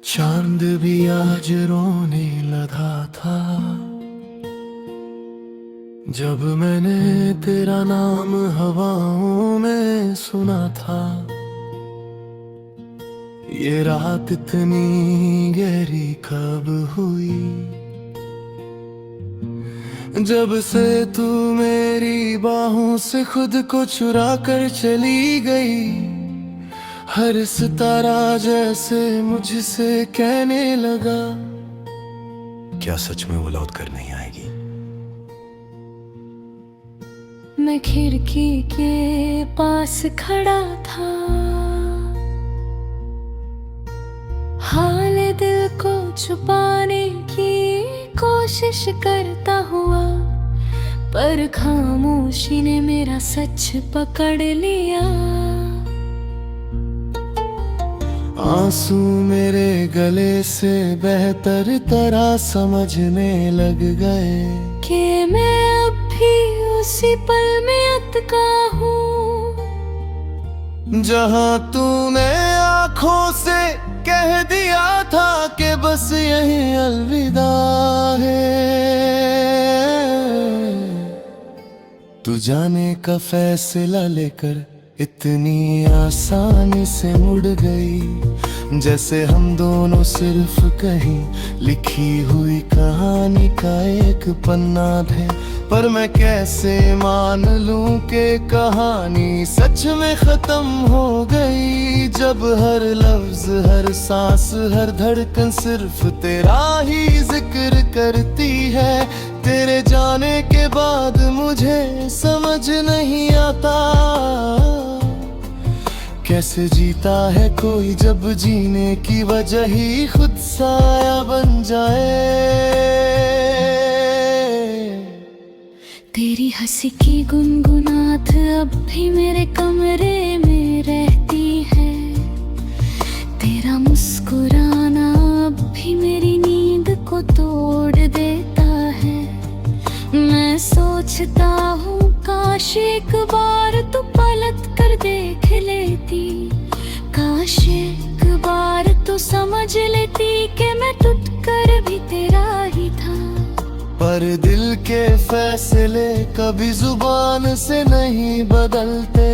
चांद भी आज रोने लगा था जब मैंने तेरा नाम हवाओं में सुना था। ये रात इतनी गहरी कब हुई जब से तू मेरी बाहों से खुद को चुरा कर चली गई। हर सितारा जैसे मुझसे कहने लगा, क्या सच में वो लौट कर नहीं आएगी? मैं खिड़की के पास खड़ा था, हाल दिल को छुपाने की कोशिश करता हुआ, पर खामोशी ने मेरा सच पकड़ लिया। आंसू मेरे गले से बेहतर तरह समझने लग गए कि मैं अब भी उसी पल में अटका हूँ जहां तूने आंखों से कह दिया था कि बस यही अलविदा है। तू जाने का फैसला लेकर इतनी आसानी से मुड़ गई, जैसे हम दोनों सिर्फ कहीं लिखी हुई कहानी का एक पन्ना थे। पर मैं कैसे मान लूं कि कहानी सच में खत्म हो गई, जब हर लफ्ज हर सांस हर धड़कन सिर्फ तेरा ही जिक्र करती है। तेरे जाने के बाद मुझे समझ नहीं आता कैसे जीता है कोई जब जीने की वजह ही खुद साया बन जाए। तेरी हंसी की गुनगुनाहट अब भी मेरे कमरे में रहती है, तेरा मुस्कुराना अब भी मेरी नींद को तोड़ देता है। मैं सोचता हूँ काश एक बार तू पलट कर देख लेती, काश एक बार तू समझ लेती कि मैं टूट कर भी तेरा ही था। पर दिल के फैसले कभी जुबान से नहीं बदलते,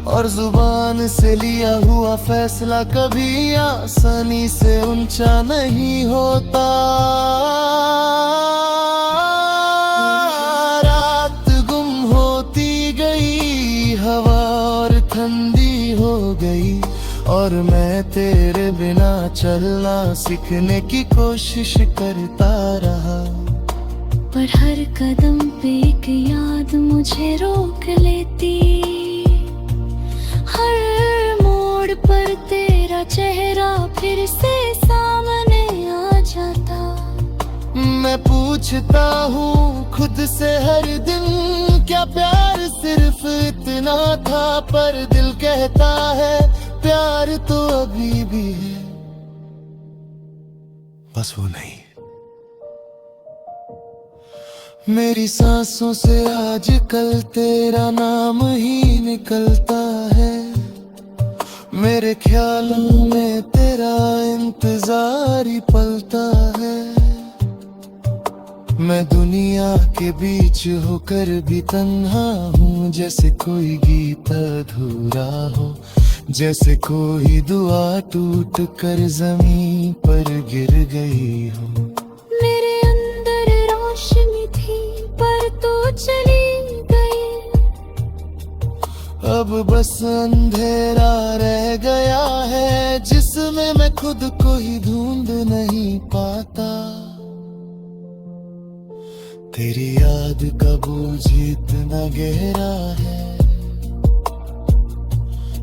और जुबान से लिया हुआ फैसला कभी आसानी से ऊंचा नहीं होता। रात गुम होती गई, हवा और ठंडी हो गई, और मैं तेरे बिना चलना सीखने की कोशिश करता रहा। पर हर कदम पे एक याद मुझे रोक लेती, हर मोड़ पर तेरा चेहरा फिर से सामने आ जाता। मैं पूछता हूँ खुद से हर दिन, क्या प्यार सिर्फ इतना था? पर दिल कहता है प्यार तो अभी भी है, बस वो नहीं। मेरी सांसों से आजकल तेरा नाम ही निकलता है, मेरे ख्यालों में तेरा इंतजार ही पलता है। मैं दुनिया के बीच होकर भी तन्हा हूँ, जैसे कोई गीत अधूरा हो, जैसे कोई दुआ टूट कर जमीन पर गिर गई हो। मेरे अंदर रोशनी थी पर तो चली गई, अब बस अंधेरा रह गया है जिसमें मैं खुद को ही ढूंढ नहीं पाता। तेरी याद का बोझ इतना गहरा है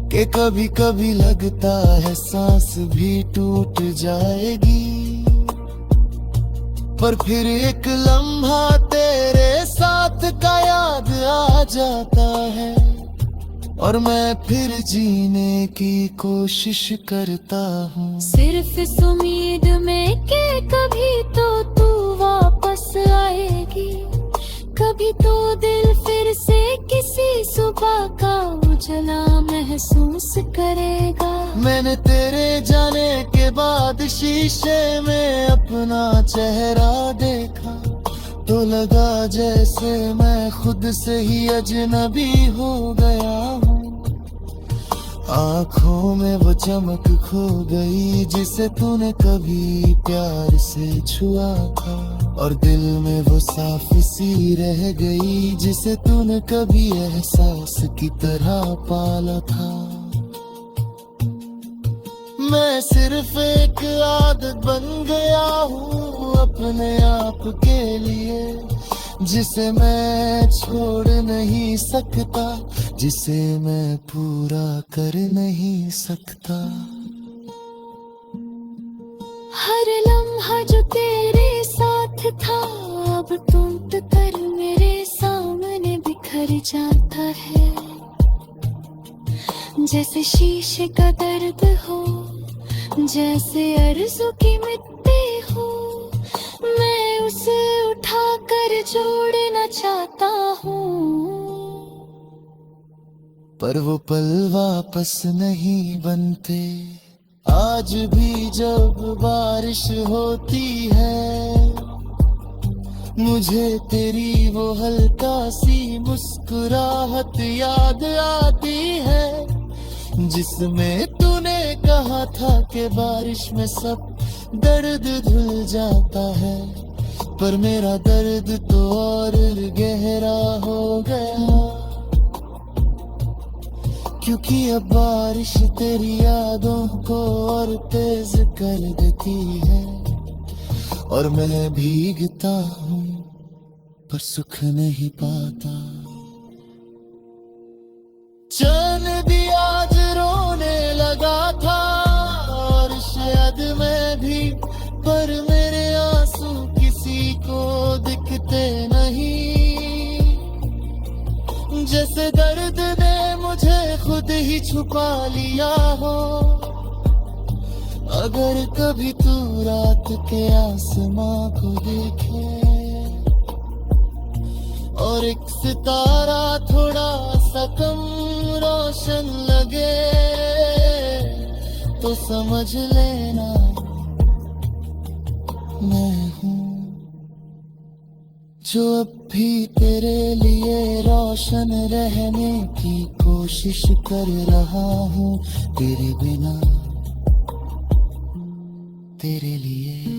कि कभी कभी लगता है सांस भी टूट जाएगी, पर फिर एक लम्हा तेरे साथ का याद आ जाता है, और मैं फिर जीने की कोशिश करता हूँ, सिर्फ इस उम्मीद में कि कभी तो तू वापस आएगी, कभी तो दिल फिर से किसी सुबह का उजला महसूस महसूस करेगा। मैंने तेरे जाने के बाद शीशे में अपना चेहरा देखा, तो लगा जैसे मैं खुद से ही अजनबी हो गया हूँ। आँखों में वो चमक खो गई जिसे तूने कभी प्यार से छुआ था, और दिल में वो साफ सी रह गई जिसे तूने कभी एहसास की तरह पाला था। मैं सिर्फ एक आदत बन गया हूँ अपने आप के लिए, जिसे मैं छोड़ नहीं सकता, जिसे मैं पूरा कर नहीं सकता। हर लम्हा जो तेरे साथ था अब टूट कर मेरे सामने बिखर जाता है। जैसे शीशे का दर्द हो, जैसे अर्ज़ों की मिट्टी हो, मैं उसे उठा कर जोड़ना चाहता हूँ। पर वो पल वापस नहीं बनते। आज भी जब बारिश होती है, मुझे तेरी वो हल्का सी मुस्कुराहट याद आती है, जिसमें तूने कहा था कि बारिश में सब दर्द धुल जाता है। पर मेरा दर्द तो और गहरा हो गया, क्योंकि अब बारिश तेरी यादों को और तेज कर देती है, और मैं भीगता हूँ पर सुख नहीं पाता। चैन भी आज रोने लगा था, और शायद मैं भी, पर मेरे आंसू किसी को दिखते नहीं। जैसे दर्द ने मुझे खुद ही छुपा लिया हो। अगर कभी तू रात के आसमां को देखे, और एक सितारा थोड़ा सा कम रोशन लगे, तो समझ लेना मैं हूँ जो अब भी तेरे लिए रोशन रहने की कोशिश कर रहा हूँ, तेरे बिना, तेरे लिए।